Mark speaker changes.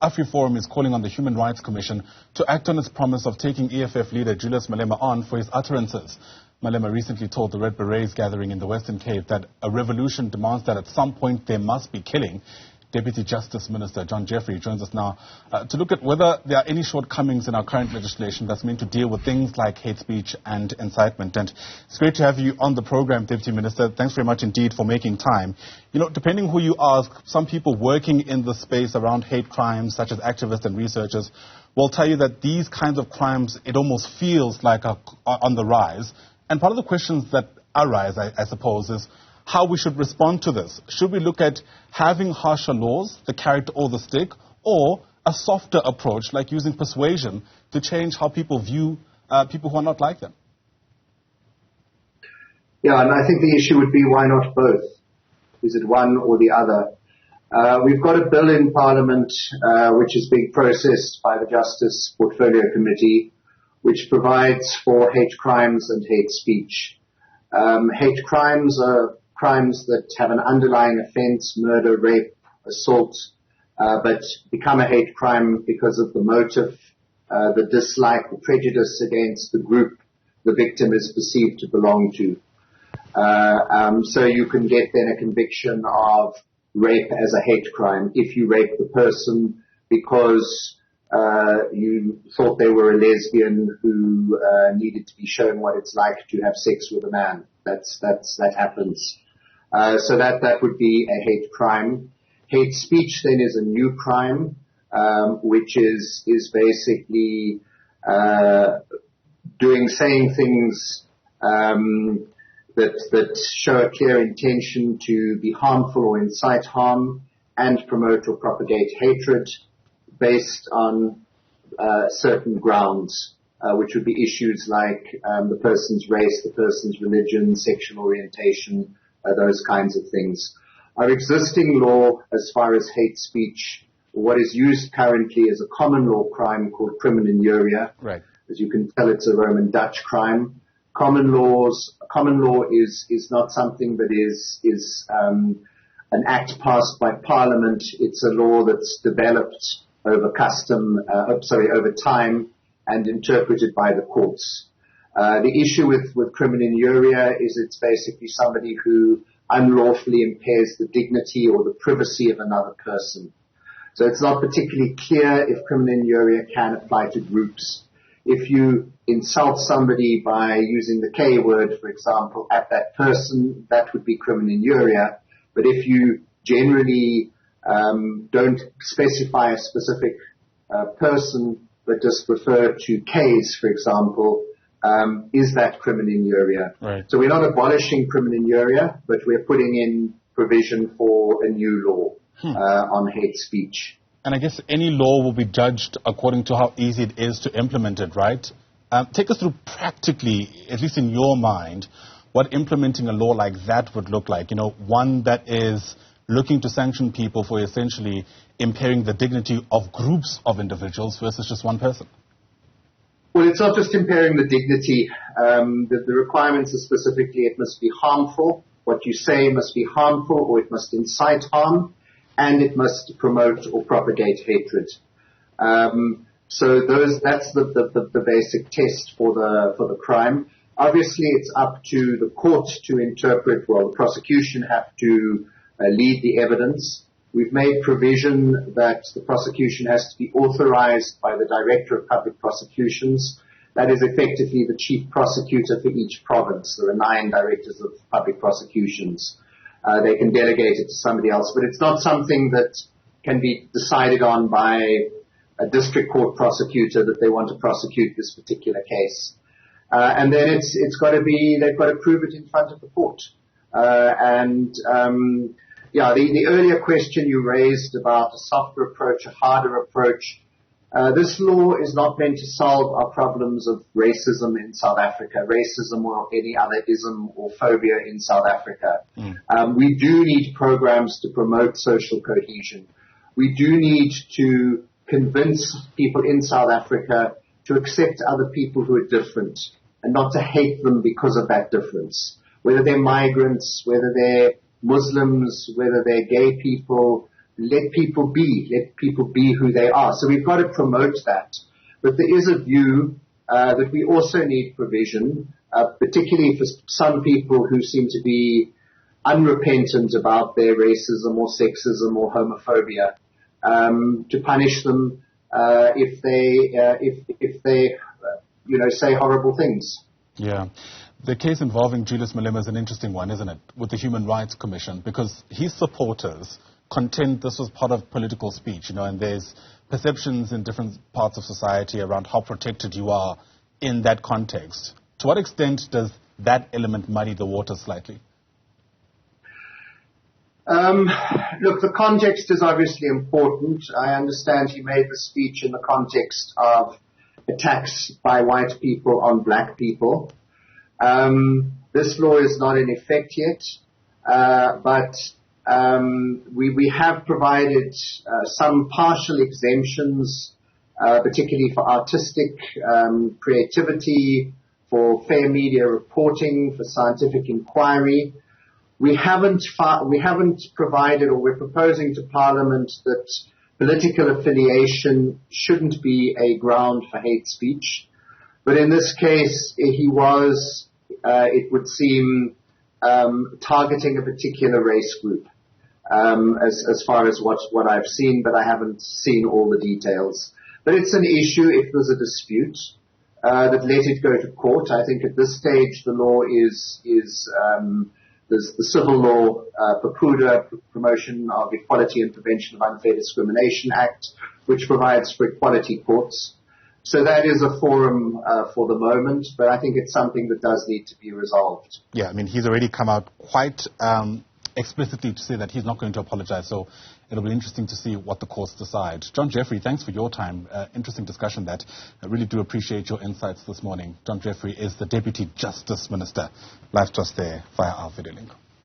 Speaker 1: AfriForum is calling on the Human Rights Commission to act on its promise of taking EFF leader Julius Malema on for his utterances. Malema recently told the Red Berets gathering in the Western Cape that a revolution demands that at some point there must be killing. Deputy Justice Minister John Jeffrey joins us now to look at whether there are any shortcomings in our current legislation that's meant to deal with things like hate speech and incitement. And it's great to have you on the program, Deputy Minister. Thanks very much indeed for making time. You know, depending who you ask, some people working in the space around hate crimes, such as activists and researchers, will tell you that these kinds of crimes, it almost feels like are on the rise. And part of the questions that arise, I suppose, is how we should respond to this. Should we look at having harsher laws, the carrot or the stick, or a softer approach like using persuasion to change how people view people who are not like them?
Speaker 2: Yeah, and I think the issue would be why not both? Is it one or the other? We've got a bill in Parliament which is being processed by the Justice Portfolio Committee, which provides for hate crimes and hate speech. Hate crimes are crimes that have an underlying offense, murder, rape, assault, but become a hate crime because of the motive, the dislike, the prejudice against the group the victim is perceived to belong to. So you can get then a conviction of rape as a hate crime if you rape the person because you thought they were a lesbian who needed to be shown what it's like to have sex with a man. That happens. So that would be a hate crime. Hate speech then is a new crime, which is basically saying things that show a clear intention to be harmful or incite harm and promote or propagate hatred based on certain grounds, which would be issues like the person's race, the person's religion, sexual orientation, those kinds of things. Our existing law, as far as hate speech, what is used currently is a common law crime called crimen injuria.
Speaker 1: Right.
Speaker 2: As you can tell, it's a Roman Dutch crime. Common law is not something that is an act passed by Parliament. It's a law that's developed over over time and interpreted by the courts. The issue with crimen injuria is it's basically somebody who unlawfully impairs the dignity or the privacy of another person. So it's not particularly clear if crimen injuria can apply to groups. If you insult somebody by using the K word, for example, at that person, that would be crimen injuria. But if you generally don't specify a specific person, but just refer to Ks, for example, is that crimen injuria?
Speaker 1: Right.
Speaker 2: So we're not abolishing crimen injuria, but we're putting in provision for a new law on hate speech.
Speaker 1: And I guess any law will be judged according to how easy it is to implement it, right? Take us through practically, at least in your mind, what implementing a law like that would look like. You know, one that is looking to sanction people for essentially impairing the dignity of groups of individuals versus just one person.
Speaker 2: Well, it's not just impairing the dignity. The requirements are specifically it must be harmful. What you say must be harmful or it must incite harm, and it must promote or propagate hatred. So that's the basic test for the crime. Obviously, it's up to the court to interpret. Well, the prosecution have to lead the evidence. We've made provision that the prosecution has to be authorized by the Director of Public Prosecutions. That is effectively the chief prosecutor for each province. There are 9 directors of public prosecutions. They can delegate it to somebody else, but it's not something that can be decided on by a district court prosecutor that they want to prosecute this particular case. And then they've got to prove it in front of the court. The earlier question you raised about a softer approach, a harder approach, this law is not meant to solve our problems of racism in South Africa, racism or any other ism or phobia in South Africa. We do need programs to promote social cohesion. We do need to convince people in South Africa to accept other people who are different and not to hate them because of that difference. Whether they're migrants, whether they're Muslims, whether they're gay people, let people be who they are. So we've got to promote that. But there is a view that we also need provision, particularly for some people who seem to be unrepentant about their racism or sexism or homophobia, to punish them if they say horrible things.
Speaker 1: Yeah. The case involving Julius Malema is an interesting one, isn't it, with the Human Rights Commission, because his supporters contend this was part of political speech, and there's perceptions in different parts of society around how protected you are in that context. To what extent does that element muddy the water slightly?
Speaker 2: Look, the context is obviously important. I understand he made the speech in the context of attacks by white people on black people. This law is not in effect yet, but we have provided some partial exemptions, particularly for artistic creativity, for fair media reporting, for scientific inquiry. We haven't provided, or we're proposing to Parliament, that political affiliation shouldn't be a ground for hate speech. But in this case, he was, it would seem, targeting a particular race group, as far as what I've seen, but I haven't seen all the details. But it's an issue if there's a dispute, that let it go to court. I think at this stage the law is there's the Civil Law, PAPUDA, Promotion of Equality and Prevention of Unfair Discrimination Act, which provides for equality courts. So that is a forum for the moment, but I think it's something that does need to be resolved.
Speaker 1: Yeah, I mean, he's already come out quite explicitly to say that he's not going to apologize, so it'll be interesting to see what the courts decide. John Jeffrey, thanks for your time. Interesting discussion that. I really do appreciate your insights this morning. John Jeffrey is the Deputy Justice Minister. Live to us there via our video link.